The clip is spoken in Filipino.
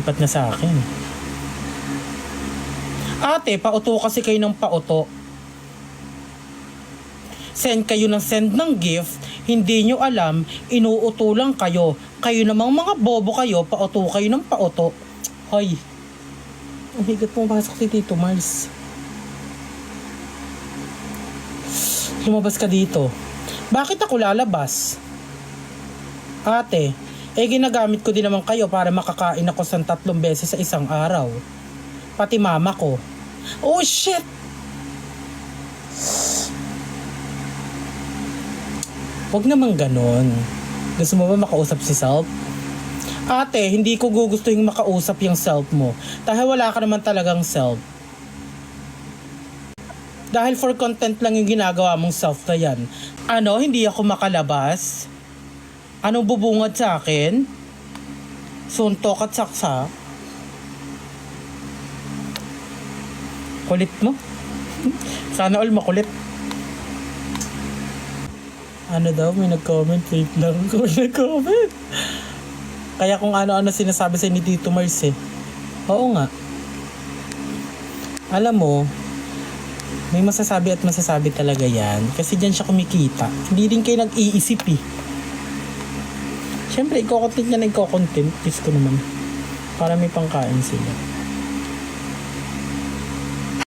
Lipat na sa akin. Ate, pauto kasi kayo ng pauto. Send kayo ng send ng gift, hindi nyo alam, inuuto lang kayo. Kayo namang mga bobo kayo, pauto kayo ng pauto. Hoy. Oh my God, pumapasok si Tito Mars. Lumabas ka dito. Bakit ako lalabas? Ate, ginagamit ko din naman kayo para makakain ako sa 3 beses sa isang araw. Pati mama ko. Oh shit! Huwag naman ganon. Gusto mo ba makausap si self? Ate, hindi ko gugustuhin makausap yung self mo. Dahil wala ka naman talagang self. Dahil for content lang yung ginagawa mong self na yan. Ano, hindi ako makalabas? Anong bubungad sa akin? Suntok at saksa? Kulit mo? Sana all makulit. Ano daw? May nag-comment. Wait lang. May nag-comment. Kaya kung ano-ano sinasabi sa ni Tito Mars eh. Oo nga. Alam mo, may masasabi at masasabi talaga yan. Kasi dyan siya kumikita. Hindi din kayo nag-iisip eh. Siyempre, iko-content niya na iko-content. Kiss ko naman. Para may pangkain sila.